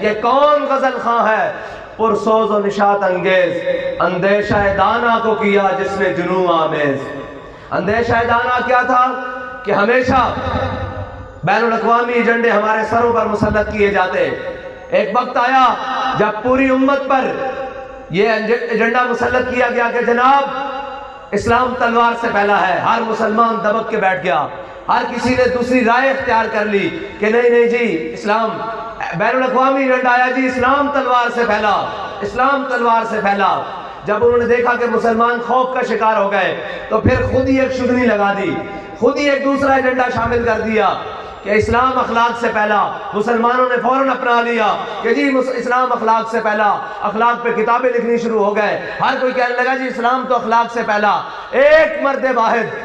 کہ کون غزل خواں ہے پرسوز و نشاط انگیز، اندیشہ دانا کو کیا جس نے جنوں آمیز۔ اندیشہ دانا کیا تھا کہ ہمیشہ بین الاقوامی ایجنڈے ہمارے سروں پر مسلط کیے جاتے۔ ایک وقت آیا جب پوری امت پر یہ ایجنڈا مسلط کیا گیا کہ جناب اسلام تلوار سے پھیلا ہے، ہر مسلمان دبک کے بیٹھ گیا، ہر کسی نے دوسری رائے اختیار کر لی کہ نہیں جی اسلام بین الاقوامی ایجنڈا آیا جی اسلام تلوار سے پھیلا، اسلام تلوار سے پھیلا۔ جب انہوں نے دیکھا کہ مسلمان خوف کا شکار ہو گئے تو پھر خود ہی ایک شگنی لگا دی، خود ہی ایک دوسرا ایجنڈا شامل کر دیا کہ اسلام اخلاق سے پہلا۔ مسلمانوں نے فوراً اپنا لیا کہ جی اسلام اخلاق سے پہلا، اخلاق پہ کتابیں لکھنی شروع ہو گئے، ہر کوئی کہنے لگا جی اسلام تو اخلاق سے پہلا۔ ایک مرد واحد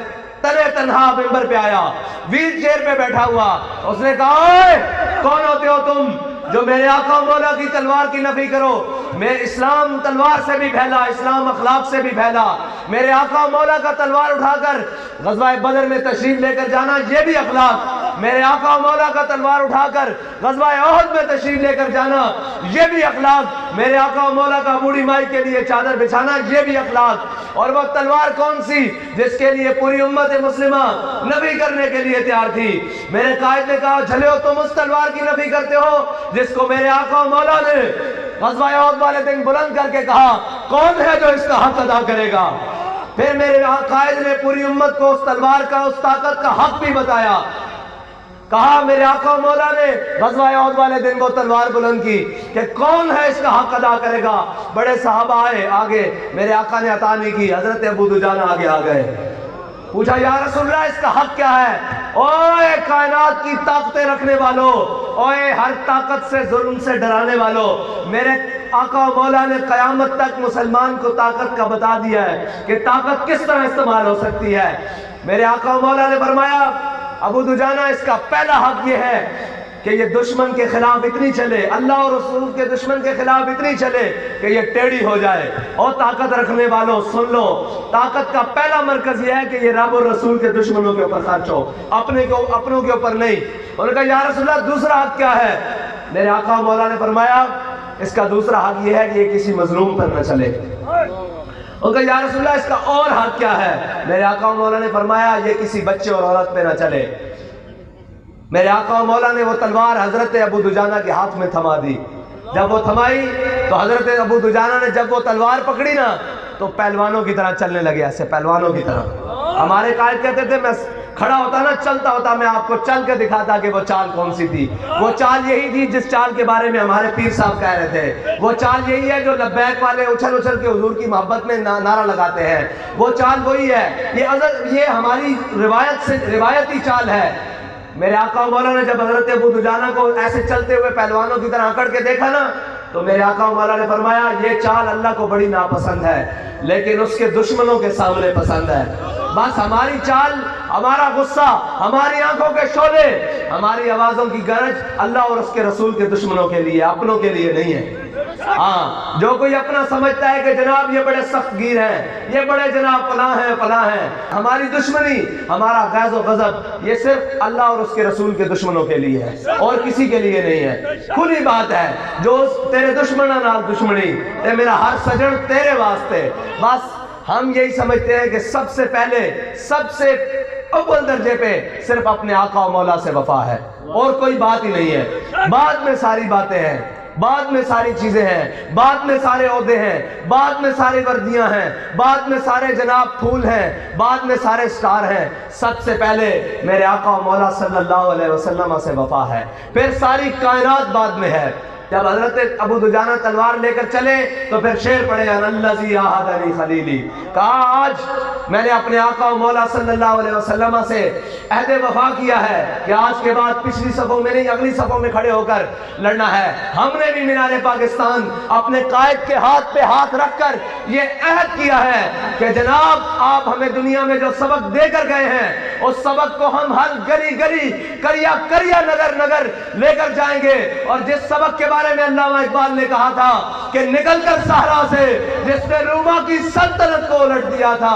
تنہا تنہا ممبر پہ آیا، ویل چیئر پہ بیٹھا ہوا، اس نے کہا اوئے کون ہوتے ہو تم جو میرے آقا و مولا کی تلوار کی نفی کرو؟ میں اسلام تلوار سے بھی پھیلا، اسلام اخلاق سے بھی پھیلا۔ میرے آقا و مولا کا تلوار اٹھا کر غزوہ بدر میں تشریف لے کر جانا یہ بھی اخلاق، میرے آقا و مولا کا تلوار اٹھا کر غزوہ احد میں تشریف لے کر جانا یہ بھی اخلاق، میرے آقا و مولا کا بوڑھی مائی کے لیے چادر بچھانا یہ بھی اخلاق۔ اور وہ تلوار کون سی جس کے لیے پوری امت مسلمہ نفی کرنے کے لیے تیار تھی؟ میرے قائد نے کہا جھلے ہو تم اس تلوار کی نفی کرتے ہو جس کو میرے آقا و مولا نے غزوہ احد والے دن بلند کر کے کہا کون ہے جو اس کا حق ادا کرے گا؟ پھر میرے قائد نے پوری امت کو اس تلوار کا، اس طاقت کا حق بھی بتایا، کہا میرے آقا و مولا نے غزوہ احد والے دن وہ تلوار بلند کی کہ کون ہے اس کا حق ادا کرے گا؟ بڑے صحابہ آئے آگے، میرے آقا نے عطا نہیں کی، حضرت ابو دجانہ آگے آ گئے، پوچھا یا رسول اللہ اس کا حق کیا ہے؟ اوے کائنات کی طاقتیں رکھنے والو، اوے ہر طاقت سے ظلم سے ڈرانے والو، میرے آقا و مولا نے قیامت تک مسلمان کو طاقت کا بتا دیا ہے کہ طاقت کس طرح استعمال ہو سکتی ہے۔ میرے آقا و مولا نے فرمایا ابو دجانہ اس کا پہلا حق یہ ہے کہ یہ دشمن کے خلاف اتنی چلے، اللہ اور رسول کے دشمن کے خلاف اتنی چلے کہ یہ ٹیڑھی ہو جائے۔ اور طاقت رکھنے والوں سن لو، طاقت کا پہلا مرکز یہ ہے کہ یہ رب اور رسول کے دشمنوں کے اوپر خرچ ہو، اپنوں کے اوپر نہیں۔ انہوں نے کہا یا رسول اللہ دوسرا حق کیا ہے؟ میرے آقا و مولا نے فرمایا اس کا دوسرا حق یہ ہے کہ یہ کسی مظلوم پر نہ چلے۔ ان کا یا رسول اللہ اس کا اور حق کیا ہے؟ میرے آقا و مولا نے فرمایا یہ کسی بچے اور عورت پہ نہ چلے۔ میرے آقا و مولا نے وہ تلوار حضرت ابو دجانہ کے ہاتھ میں تھما دی، جب وہ تھمائی تو حضرت ابو دجانہ نے جب وہ تلوار پکڑی نا تو پہلوانوں کی طرح چلنے لگے، ایسے پہلوانوں کی طرح۔ ہمارے قائد کہتے تھے میں کھڑا ہوتا نا چلتا ہوتا میں آپ کو چل کے دکھاتا کہ وہ چال کون سی تھی۔ وہ چال یہی تھی جس چال کے بارے میں ہمارے پیر صاحب کہہ رہے تھے، وہ چال یہی ہے جو لبیک والے اچھل اچھل کے حضور کی محبت میں نعرہ لگاتے ہیں، وہ چال وہی ہے۔ یہ ہماری روایتی چال ہے۔ میرے آقا و مولا نے جب حضرت ابو دجانہ کو ایسے چلتے ہوئے پہلوانوں کی طرح اکڑ کے دیکھا نا تو میرے آقا و مولا نے فرمایا یہ چال اللہ کو بڑی ناپسند ہے لیکن اس کے دشمنوں کے سامنے پسند ہے۔ بس ہماری چال، ہمارا غصہ، ہماری آنکھوں کے شعلے، ہماری آوازوں کی گرج اللہ اور اس کے رسول کے دشمنوں کے لیے، اپنوں کے لیے نہیں ہے۔ ہاں جو کوئی اپنا سمجھتا ہے کہ جناب یہ بڑے سخت گیر ہیں، یہ بڑے جناب فلاں ہیں، ہماری دشمنی، ہمارا غیظ و غضب یہ صرف اللہ اور اس کے رسول کے دشمنوں کے لیے ہے اور کسی کے لیے نہیں ہے۔ کھلی بات ہے جو تیرے دشمنوں نال دشمنی تے میرا ہر سجن تیرے واسطے۔ بس ہم یہی سمجھتے ہیں کہ سب سے پہلے، سب سے اول درجے پہ صرف اپنے آقا و مولا سے وفا ہے اور کوئی بات ہی نہیں ہے۔ بعد میں ساری باتیں ہیں، بعد میں ساری چیزیں ہیں، بعد میں سارے عہدے ہیں، بعد میں سارے وردیاں ہیں، بعد میں سارے جناب پھول ہیں، بعد میں سارے سٹار ہیں۔ سب سے پہلے میرے آقا و مولا صلی اللہ علیہ وسلم سے وفا ہے، پھر ساری کائنات بعد میں ہے۔ جب حضرت ابو دجانہ تلوار لے کر چلے تو پھر شعر پڑھے الذی عاہدنی خلیلی، کہا آج میں نے اپنے آقا و مولا صلی اللہ علیہ وسلم سے عہد وفا کیا ہے کہ آج کے بعد پچھلی صفوں میں نہیں اگلی صفوں میں کھڑے ہو کر لڑنا ہے۔ ہم نے بھی مینار پاکستان اپنے قائد کے ہاتھ پہ ہاتھ رکھ کر یہ عہد کیا ہے کہ جناب آپ ہمیں دنیا میں جو سبق دے کر گئے ہیں اس سبق کو ہم ہر گلی گلی، کریا کریا، نگر نگر لے کر جائیں گے۔ اور جس سبق کے بارے میں علامہ اقبال نے کہا تھا کہ نکل کر صحرا سے جس نے روما کی سلطنت کو الٹ دیا تھا،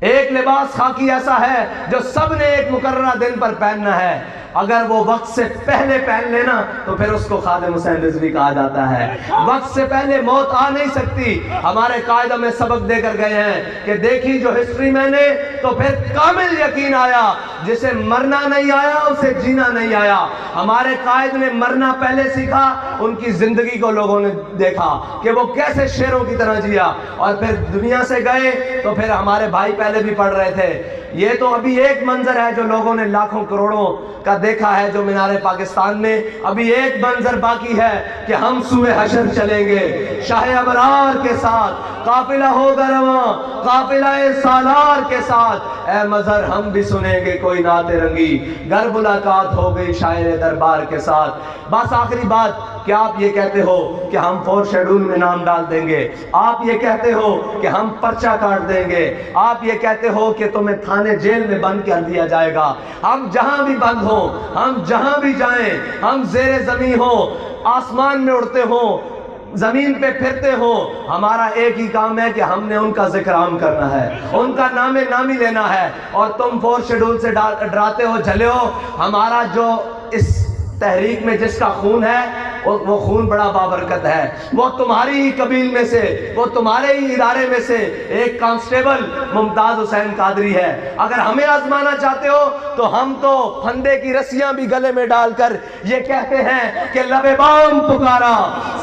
ایک لباس خاکی ایسا ہے جو سب نے ایک مقررہ دن پر پہننا ہے، اگر وہ وقت سے پہلے پہن لینا تو پھر اس کو خادم حسین رضوی کہا جاتا ہے۔ وقت سے پہلے موت آ نہیں سکتی۔ ہمارے قائد ہمیں سبق دے کر گئے ہیں کہ دیکھی جو ہسٹری میں نے تو پھر کامل یقین آیا، جسے مرنا نہیں آیا اسے جینا نہیں آیا۔ ہمارے قائد نے مرنا پہلے سیکھا، ان کی زندگی کو لوگوں نے دیکھا کہ وہ کیسے شیروں کی طرح جیا، اور پھر دنیا سے گئے تو پھر ہمارے بھائی پہلے بھی پڑھ رہے تھے۔ یہ تو ابھی ایک منظر ہے جو لوگوں نے لاکھوں کروڑوں کا دیکھا ہے جو مینار پاکستان میں، ابھی ایک منظر باقی ہے کہ ہم سوئے حشر چلیں گے شاہ ابرار کے ساتھ، قافلہ ہوگا رواں قافلہ سالار کے ساتھ، اے مظہر ہم بھی سنیں گے کوئی نعت رنگی، گر ملاقات ہو گئی شاعر دربار کے ساتھ۔ بس آخری بات، کیا آپ یہ کہتے ہو کہ ہم 4 شیڈول میں نام ڈال دیں گے، آپ یہ کہتے ہو کہ ہم پرچہ کاٹ دیں گے، آپ یہ کہتے ہو کہ تمہیں تھانے جیل میں بند کر دیا جائے گا، ہم جہاں بھی بند ہوں، ہم جہاں بھی جائیں، ہم زیر زمین ہوں، آسمان میں اڑتے ہوں، زمین پہ پھرتے ہو، ہمارا ایک ہی کام ہے کہ ہم نے ان کا ذکر عام کرنا ہے، ان کا نام نامی لینا ہے۔ اور تم 4 شیڈول سے ڈراتے ہو جھلے ہو، ہمارا جو اس تحریک میں جس کا خون ہے وہ خون بڑا بابرکت ہے، وہ تمہاری ہی قبیل میں سے، وہ تمہارے ہی ادارے میں سے ایک کانسٹیبل ممتاز حسین قادری ہے۔ اگر ہمیں آزمانا چاہتے ہو تو ہم تو پھندے کی رسیاں بھی گلے میں ڈال کر یہ کہتے ہیں کہ لب بام پکارا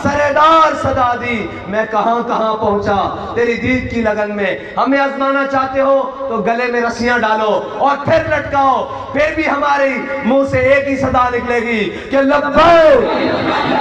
سردار صدا دی، میں کہاں کہاں پہنچا تیری دید کی لگن میں۔ ہمیں آزمانا چاہتے ہو تو گلے میں رسیاں ڈالو اور پھر لٹکاؤ، پھر بھی ہماری منہ سے ایک ہی صدا نکلے گی کہ لبیک